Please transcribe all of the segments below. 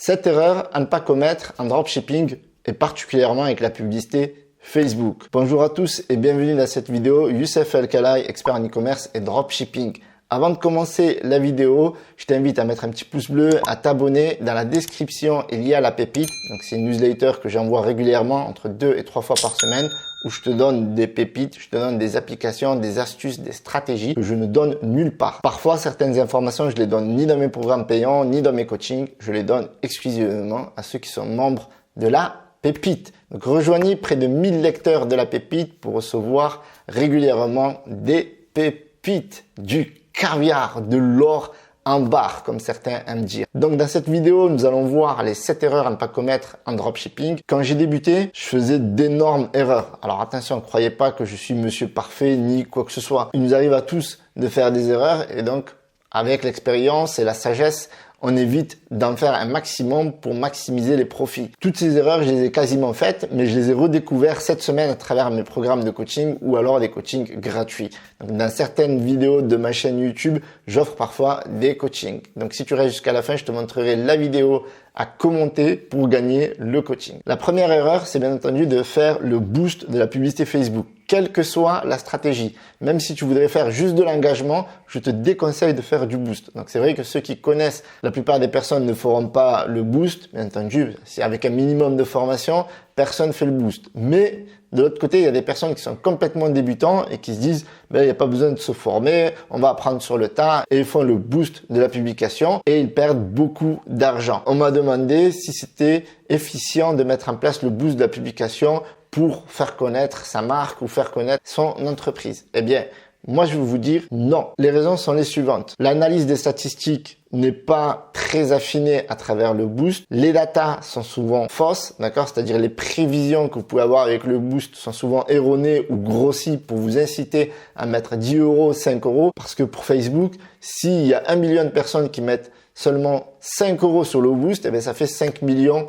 7 erreurs à ne pas commettre en dropshipping et particulièrement avec la publicité Facebook. Bonjour à tous et bienvenue dans cette vidéo. Youssef El Khalai, expert en e-commerce et dropshipping. Avant de commencer la vidéo, je t'invite à mettre un petit pouce bleu, à t'abonner. Dans la description, il y a la pépite. Donc, c'est une newsletter que j'envoie régulièrement entre 2 et 3 fois par semaine où je te donne des pépites, je te donne des applications, des astuces, des stratégies que je ne donne nulle part. Parfois, certaines informations, je les donne ni dans mes programmes payants, ni dans mes coachings. Je les donne exclusivement à ceux qui sont membres de la pépite. Donc, rejoignez près de 1000 lecteurs de la pépite pour recevoir régulièrement des pépites, du caviar, de l'or en barre, comme certains aiment dire. Donc, dans cette vidéo, nous allons voir les 7 erreurs à ne pas commettre en dropshipping. Quand j'ai débuté, je faisais d'énormes erreurs. Alors, attention, ne croyez pas que je suis monsieur parfait ni quoi que ce soit. Il nous arrive à tous de faire des erreurs et donc, avec l'expérience et la sagesse, on évite d'en faire un maximum pour maximiser les profits. Toutes ces erreurs, je les ai quasiment faites, mais je les ai redécouvertes cette semaine à travers mes programmes de coaching ou alors des coachings gratuits. Donc, dans certaines vidéos de ma chaîne YouTube, j'offre parfois des coachings. Donc, si tu restes jusqu'à la fin, je te montrerai la vidéo à commenter pour gagner le coaching. La première erreur, c'est bien entendu de faire le boost de la publicité Facebook. Quelle que soit la stratégie, même si tu voudrais faire juste de l'engagement, je te déconseille de faire du boost. Donc, c'est vrai que ceux qui connaissent, la plupart des personnes ne feront pas le boost. Bien entendu, c'est avec un minimum de formation, personne ne fait le boost. Mais de l'autre côté, il y a des personnes qui sont complètement débutants et qui se disent, il n'y a pas besoin de se former, on va apprendre sur le tas et ils font le boost de la publication et ils perdent beaucoup d'argent. On m'a demandé si c'était efficient de mettre en place le boost de la publication pour faire connaître sa marque ou faire connaître son entreprise. Eh bien, moi, je vais vous dire non. Les raisons sont les suivantes. L'analyse des statistiques n'est pas très affinée à travers le boost. Les datas sont souvent fausses, d'accord? C'est-à-dire les prévisions que vous pouvez avoir avec le boost sont souvent erronées ou grossies pour vous inciter à mettre 10 euros, 5 euros. Parce que pour Facebook, s'il y a 1 million de personnes qui mettent seulement 5 euros sur le boost, eh bien, ça fait 5 millions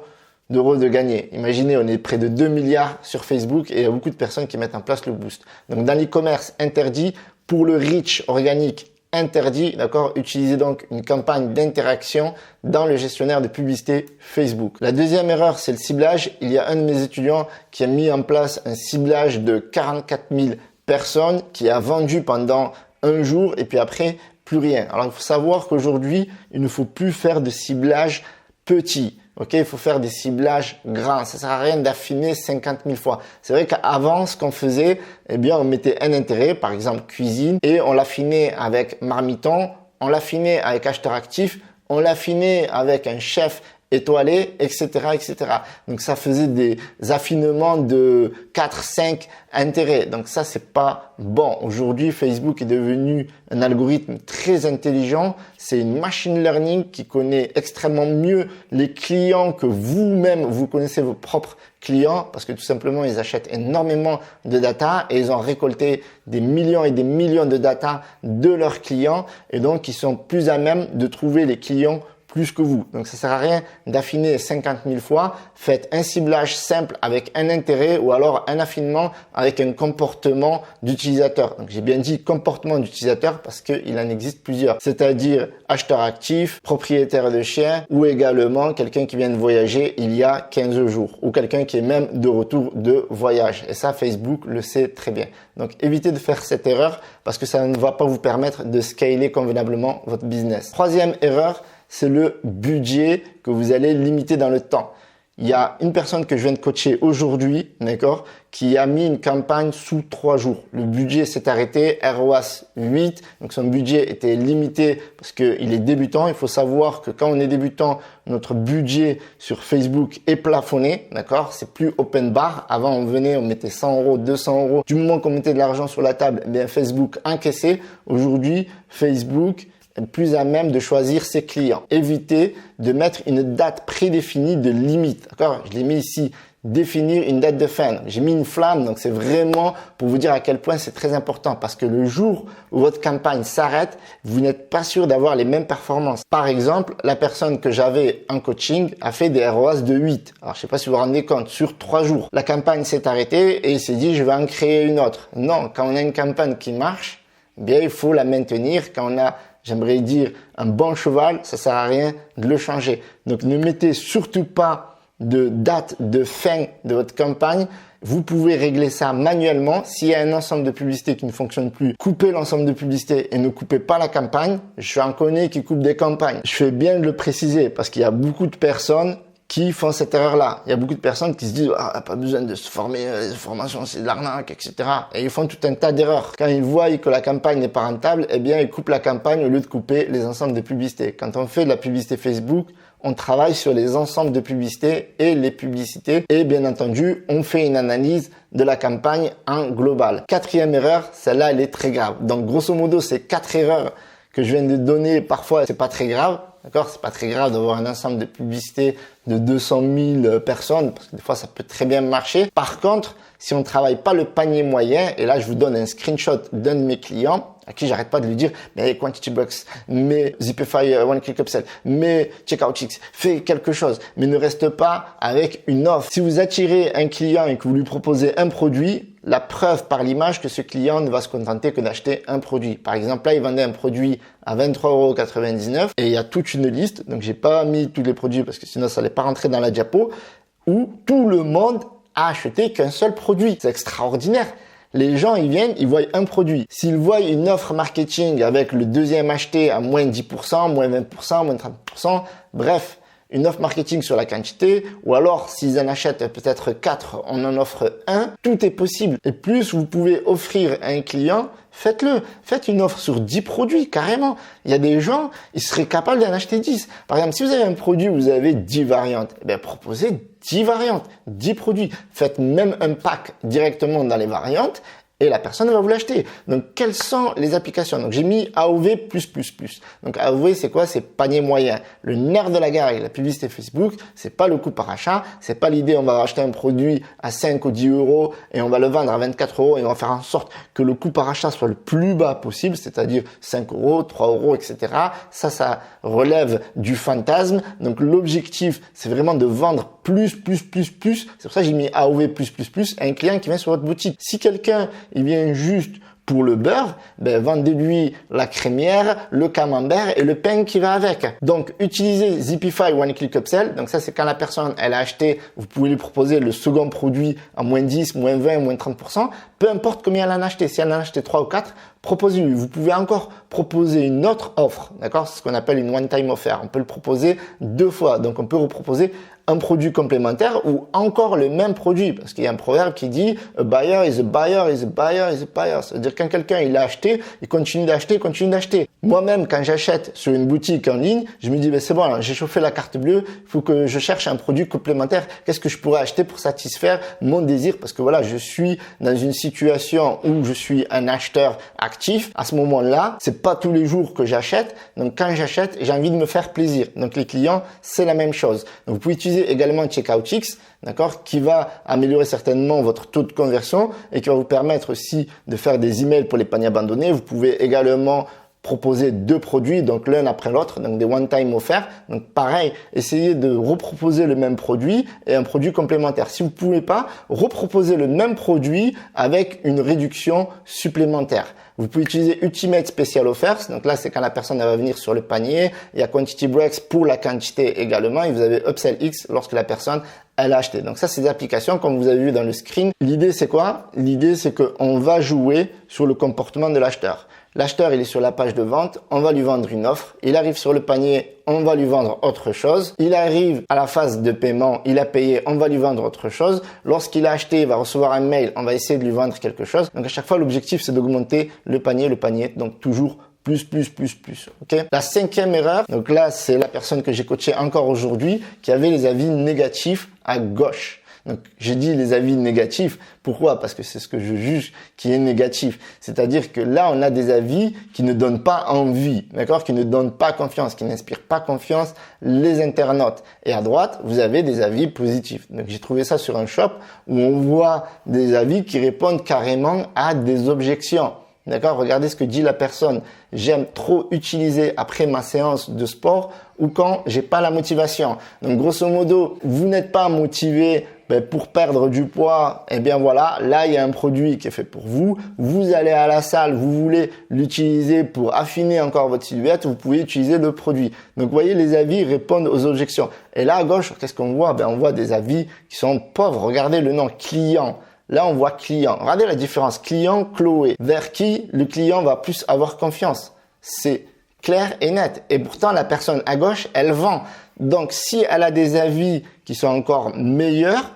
d'euros de gagner. Imaginez, on est près de 2 milliards sur Facebook et il y a beaucoup de personnes qui mettent en place le boost. Donc, dans l'e-commerce, interdit. Pour le reach organique, interdit. D'accord? Utilisez donc une campagne d'interaction dans le gestionnaire de publicité Facebook. La deuxième erreur, c'est le ciblage. Il y a un de mes étudiants qui a mis en place un ciblage de 44 000 personnes qui a vendu pendant un jour et puis après, plus rien. Alors, il faut savoir qu'aujourd'hui, il ne faut plus faire de ciblage petit. Ok, il faut faire des ciblages grands. Ça sert à rien d'affiner 50 000 fois. C'est vrai qu'avant, ce qu'on faisait, eh bien, on mettait un intérêt, par exemple cuisine, et on l'affinait avec marmiton, on l'affinait avec acheteur actif, on l'affinait avec un chef étoilé, etc., etc. Donc, ça faisait des affinements de 4, 5 intérêts. Donc, ça, c'est pas bon. Aujourd'hui, Facebook est devenu un algorithme très intelligent. C'est une machine learning qui connaît extrêmement mieux les clients que vous-même, vous connaissez vos propres clients parce que tout simplement, ils achètent énormément de data et ils ont récolté des millions et des millions de data de leurs clients et donc, ils sont plus à même de trouver les clients plus que vous. Donc, ça sert à rien d'affiner 50 000 fois. Faites un ciblage simple avec un intérêt ou alors un affinement avec un comportement d'utilisateur. Donc, j'ai bien dit comportement d'utilisateur parce qu'il en existe plusieurs. C'est-à-dire acheteur actif, propriétaire de chien ou également quelqu'un qui vient de voyager il y a 15 jours ou quelqu'un qui est même de retour de voyage. Et ça, Facebook le sait très bien. Donc, évitez de faire cette erreur parce que ça ne va pas vous permettre de scaler convenablement votre business. Troisième erreur, c'est le budget que vous allez limiter dans le temps. Il y a une personne que je viens de coacher aujourd'hui, d'accord, qui a mis une campagne sous 3 jours. Le budget s'est arrêté, ROAS 8, donc son budget était limité parce qu'il est débutant. Il faut savoir que quand on est débutant, notre budget sur Facebook est plafonné, d'accord, c'est plus open bar. Avant, on mettait 100 euros, 200 euros. Du moment qu'on mettait de l'argent sur la table, eh bien Facebook encaissait. Aujourd'hui, Facebook plus à même de choisir ses clients. Évitez de mettre une date prédéfinie de limite. D'accord? Je l'ai mis ici. Définir une date de fin. J'ai mis une flamme, donc c'est vraiment pour vous dire à quel point c'est très important parce que le jour où votre campagne s'arrête, vous n'êtes pas sûr d'avoir les mêmes performances. Par exemple, la personne que j'avais en coaching a fait des ROAS de 8. Alors, je sais pas si vous vous rendez compte, sur 3 jours. La campagne s'est arrêtée et il s'est dit, je vais en créer une autre. Non, quand on a une campagne qui marche, bien, il faut la maintenir. Quand on a j'aimerais dire un bon cheval, ça sert à rien de le changer. Donc ne mettez surtout pas de date de fin de votre campagne. Vous pouvez régler ça manuellement. S'il y a un ensemble de publicités qui ne fonctionne plus, coupez l'ensemble de publicités et ne coupez pas la campagne. Je en connais qui coupent des campagnes. Je fais bien de le préciser parce qu'il y a beaucoup de personnes qui font cette erreur-là. Il y a beaucoup de personnes qui se disent « Ah, pas besoin de se former, les formations c'est de l'arnaque, etc. » Et ils font tout un tas d'erreurs. Quand ils voient que la campagne n'est pas rentable, eh bien ils coupent la campagne au lieu de couper les ensembles de publicités. Quand on fait de la publicité Facebook, on travaille sur les ensembles de publicités et les publicités. Et bien entendu, on fait une analyse de la campagne en global. Quatrième erreur, celle-là, elle est très grave. Donc grosso modo, ces 4 erreurs que je viens de donner, parfois, c'est pas très grave. D'accord? C'est pas très grave d'avoir un ensemble de publicités de 200 000 personnes, parce que des fois, ça peut très bien marcher. Par contre, si on travaille pas le panier moyen, et là, je vous donne un screenshot d'un de mes clients, à qui j'arrête pas de lui dire, mais Quantity Box, mais Zipify One Click Upsell, mais CheckoutX, fais quelque chose, mais ne reste pas avec une offre. Si vous attirez un client et que vous lui proposez un produit, la preuve par l'image que ce client ne va se contenter que d'acheter un produit. Par exemple, là, il vendait un produit à 23,99 € et il y a toute une liste, donc j'ai pas mis tous les produits parce que sinon ça n'allait pas rentrer dans la diapo, où tout le monde a acheté qu'un seul produit. C'est extraordinaire. Les gens, ils viennent, ils voient un produit. S'ils voient une offre marketing avec le deuxième acheté à moins 10%, moins 20%, moins 30%, bref, une offre marketing sur la quantité, ou alors s'ils en achètent peut-être 4, on en offre 1, tout est possible. Et plus vous pouvez offrir à un client, faites-le. Faites une offre sur 10 produits, carrément. Il y a des gens, ils seraient capables d'en acheter 10. Par exemple, si vous avez un produit, vous avez 10 variantes, eh bien, proposez 10 variantes, 10 produits. Faites même un pack directement dans les variantes et la personne va vous l'acheter. Donc, quelles sont les applications? Donc, j'ai mis AOV+++. Donc, AOV, c'est quoi? C'est panier moyen. Le nerf de la guerre avec la publicité Facebook, c'est pas le coût par achat, c'est pas l'idée on va acheter un produit à 5 ou 10 € et on va le vendre à 24 € et on va faire en sorte que le coût par achat soit le plus bas possible, c'est-à-dire 5 €, 3 €, etc. Ça relève du fantasme. Donc, l'objectif, c'est vraiment de vendre plus. C'est pour ça que j'ai mis AOV+++ à un client qui vient sur votre boutique. Si quelqu'un il vient juste pour le beurre, ben vendez-lui la crémière, le camembert et le pain qui va avec. Donc, utilisez Zipify One Click Upsell. Donc ça, c'est quand la personne, elle a acheté, vous pouvez lui proposer le second produit à moins 10, moins 20, moins 30%. Peu importe combien elle en a acheté. Si elle en a acheté 3 ou 4, proposez-lui. Vous pouvez encore proposer une autre offre. D'accord? C'est ce qu'on appelle une one-time offer. On peut le proposer 2 fois. Donc, on peut reproposer un produit complémentaire ou encore le même produit. Parce qu'il y a un proverbe qui dit a buyer is a buyer is a buyer is a buyer. Ça veut dire quand quelqu'un il a acheté, il continue d'acheter. Moi-même, quand j'achète sur une boutique en ligne, je me dis, ben c'est bon, j'ai chauffé la carte bleue, il faut que je cherche un produit complémentaire. Qu'est-ce que je pourrais acheter pour satisfaire mon désir? Parce que voilà, je suis dans une situation où je suis un acheteur actif. À ce moment-là, c'est pas tous les jours que j'achète. Donc, quand j'achète, j'ai envie de me faire plaisir. Donc, les clients, c'est la même chose. Donc, vous pouvez utiliser également CheckoutX, d'accord, qui va améliorer certainement votre taux de conversion et qui va vous permettre aussi de faire des emails pour les paniers abandonnés. Vous pouvez également proposer 2 produits, donc l'un après l'autre, donc des one-time offerts. Donc pareil, essayez de reproposer le même produit et un produit complémentaire. Si vous pouvez pas, reproposer le même produit avec une réduction supplémentaire. Vous pouvez utiliser Ultimate Special Offers. Donc là, c'est quand la personne va venir sur le panier. Il y a Quantity Breaks pour la quantité également. Et vous avez Upsell X lorsque la personne elle a acheté. Donc ça, c'est des applications comme vous avez vu dans le screen. L'idée, c'est quoi? L'idée, c'est qu'on va jouer sur le comportement de l'acheteur. L'acheteur, il est sur la page de vente, on va lui vendre une offre. Il arrive sur le panier, on va lui vendre autre chose. Il arrive à la phase de paiement, il a payé, on va lui vendre autre chose. Lorsqu'il a acheté, il va recevoir un mail, on va essayer de lui vendre quelque chose. Donc à chaque fois, l'objectif, c'est d'augmenter le panier. Donc toujours plus. Ok? La 5e erreur, donc là, c'est la personne que j'ai coachée encore aujourd'hui qui avait les avis négatifs à gauche. Donc, j'ai dit les avis négatifs. Pourquoi? Parce que c'est ce que je juge qui est négatif. C'est-à-dire que là, on a des avis qui ne donnent pas envie, d'accord? Qui ne donnent pas confiance, qui n'inspirent pas confiance les internautes. Et à droite, vous avez des avis positifs. Donc, j'ai trouvé ça sur un shop où on voit des avis qui répondent carrément à des objections. D'accord? Regardez ce que dit la personne. J'aime trop utiliser après ma séance de sport ou quand j'ai pas la motivation. Donc, grosso modo, vous n'êtes pas motivé pour perdre du poids, eh bien voilà, là il y a un produit qui est fait pour vous. Vous allez à la salle, vous voulez l'utiliser pour affiner encore votre silhouette, vous pouvez utiliser le produit. Donc vous voyez, les avis répondent aux objections. Et là à gauche, qu'est-ce qu'on voit? On voit des avis qui sont pauvres. Regardez le nom client. Là, on voit client. Regardez la différence. Client, Chloé. Vers qui le client va plus avoir confiance. C'est clair et net. Et pourtant, la personne à gauche, elle vend. Donc, si elle a des avis qui sont encore meilleurs,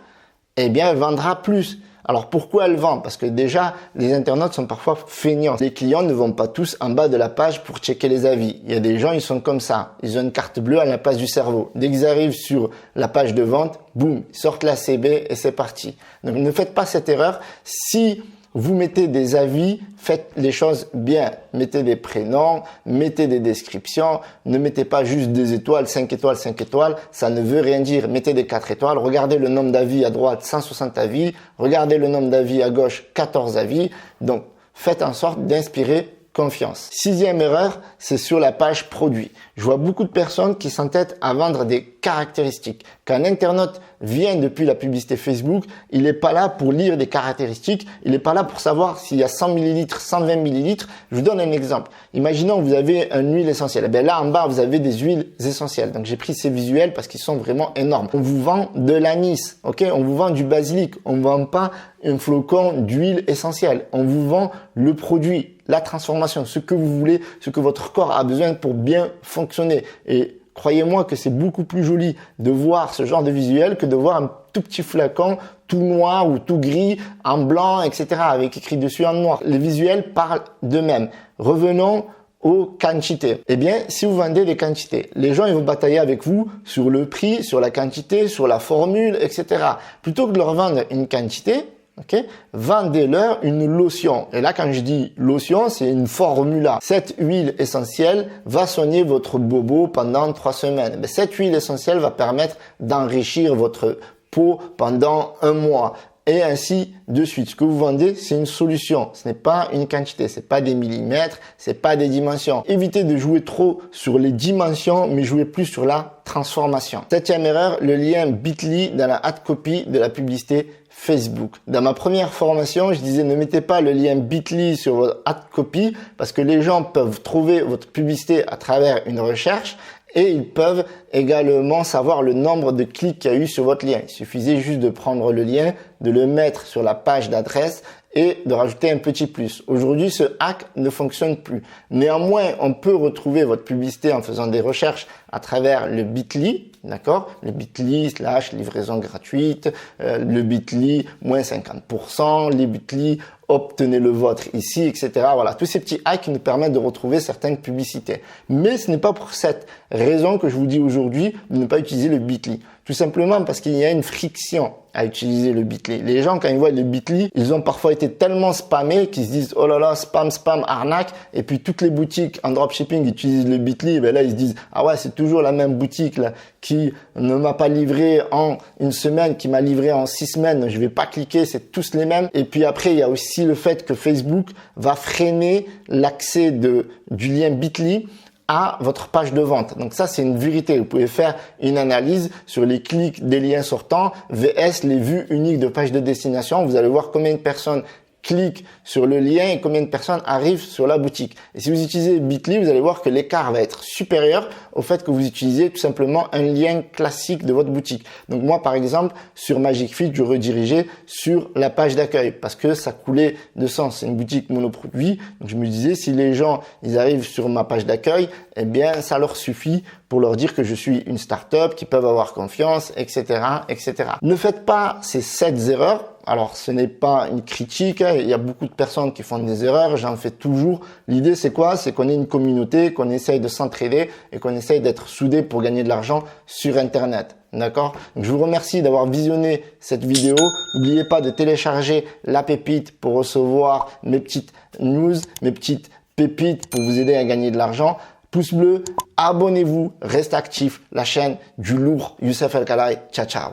eh bien, elle vendra plus. Alors, pourquoi elle vend? Parce que déjà, les internautes sont parfois feignants. Les clients ne vont pas tous en bas de la page pour checker les avis. Il y a des gens, ils sont comme ça. Ils ont une carte bleue à la place du cerveau. Dès qu'ils arrivent sur la page de vente, boum, ils sortent la CB et c'est parti. Donc, ne faites pas cette erreur. Si vous mettez des avis, faites les choses bien. Mettez des prénoms, mettez des descriptions. Ne mettez pas juste 2 étoiles, 5 étoiles, 5 étoiles. Ça ne veut rien dire. Mettez des 4 étoiles. Regardez le nombre d'avis à droite, 160 avis. Regardez le nombre d'avis à gauche, 14 avis. Donc, faites en sorte d'inspirer confiance. 6e erreur, c'est sur la page produit. Je vois beaucoup de personnes qui s'entêtent à vendre des caractéristiques. Quand un internaute vient depuis la publicité Facebook, il n'est pas là pour lire des caractéristiques, il n'est pas là pour savoir s'il y a 100 ml, 120 ml. Je vous donne un exemple. Imaginons que vous avez une huile essentielle. Là en bas, vous avez des huiles essentielles. Donc j'ai pris ces visuels parce qu'ils sont vraiment énormes. On vous vend de l'anis, ok? On vous vend du basilic. On ne vend pas un flocon d'huile essentielle. On vous vend le produit, la transformation, ce que vous voulez, ce que votre corps a besoin pour bien fonctionner. Et croyez-moi que c'est beaucoup plus joli de voir ce genre de visuel que de voir un tout petit flacon tout noir ou tout gris, en blanc, etc. avec écrit dessus en noir. Les visuels parlent d'eux-mêmes. Revenons aux quantités. Eh bien, si vous vendez des quantités, les gens ils vont batailler avec vous sur le prix, sur la quantité, sur la formule, etc. Plutôt que de leur vendre une quantité, ok, vendez-leur une lotion. Et là, quand je dis lotion, c'est une formula. Cette huile essentielle va soigner votre bobo pendant 3 semaines. Mais cette huile essentielle va permettre d'enrichir votre peau pendant 1 mois. Et ainsi de suite. Ce que vous vendez, c'est une solution. Ce n'est pas une quantité. C'est pas des millimètres. C'est pas des dimensions. Évitez de jouer trop sur les dimensions, mais jouez plus sur la transformation. 7e erreur, le lien Bitly dans la ad copy de la publicité Facebook. Dans ma première formation, je disais ne mettez pas le lien Bitly sur votre ad copy parce que les gens peuvent trouver votre publicité à travers une recherche et ils peuvent également savoir le nombre de clics qu'il y a eu sur votre lien. Il suffisait juste de prendre le lien, de le mettre sur la page d'adresse et de rajouter un petit plus. Aujourd'hui, ce hack ne fonctionne plus. Néanmoins, on peut retrouver votre publicité en faisant des recherches à travers le Bitly, d'accord? Le Bitly / livraison gratuite, le Bitly moins 50%, les Bitly obtenez le vôtre ici, etc. Voilà, tous ces petits hacks qui nous permettent de retrouver certaines publicités. Mais ce n'est pas pour cette raison que je vous dis aujourd'hui de ne pas utiliser le Bitly. Tout simplement parce qu'il y a une friction à utiliser le Bitly. Les gens, quand ils voient le Bitly, ils ont parfois été tellement spammés qu'ils se disent « Oh là là, spam, arnaque ». Et puis toutes les boutiques en dropshipping utilisent le Bitly. Et bien là, ils se disent « Ah ouais, c'est toujours la même boutique là qui ne m'a pas livré en 1 semaine, qui m'a livré en 6 semaines. Je vais pas cliquer, c'est tous les mêmes ». Et puis après, il y a aussi le fait que Facebook va freiner l'accès du lien Bitly à votre page de vente. Donc ça, c'est une vérité. Vous pouvez faire une analyse sur les clics des liens sortants vs les vues uniques de page de destination. Vous allez voir combien de personnes cliquent sur le lien et combien de personnes arrivent sur la boutique. Et si vous utilisez Bitly, vous allez voir que l'écart va être supérieur au fait que vous utilisez tout simplement un lien classique de votre boutique. Donc moi, par exemple, sur Magic Fit, je redirigeais sur la page d'accueil parce que ça coulait de sens. C'est une boutique monoproduit. Donc je me disais, si les gens, ils arrivent sur ma page d'accueil, eh bien, ça leur suffit pour leur dire que je suis une start-up, qu'ils peuvent avoir confiance, etc., etc. Ne faites pas ces 7 erreurs. Alors, ce n'est pas une critique, hein. Il y a beaucoup de personnes qui font des erreurs, j'en fais toujours. L'idée, c'est quoi? C'est qu'on ait une communauté, qu'on essaye de s'entraider et qu'on essaye d'être soudés pour gagner de l'argent sur Internet. D'accord? Donc, je vous remercie d'avoir visionné cette vidéo. N'oubliez pas de télécharger la pépite pour recevoir mes petites news, mes petites pépites pour vous aider à gagner de l'argent. Pouce bleu, abonnez-vous, restez actifs. La chaîne du lourd Youssef El Khalai. Ciao, ciao.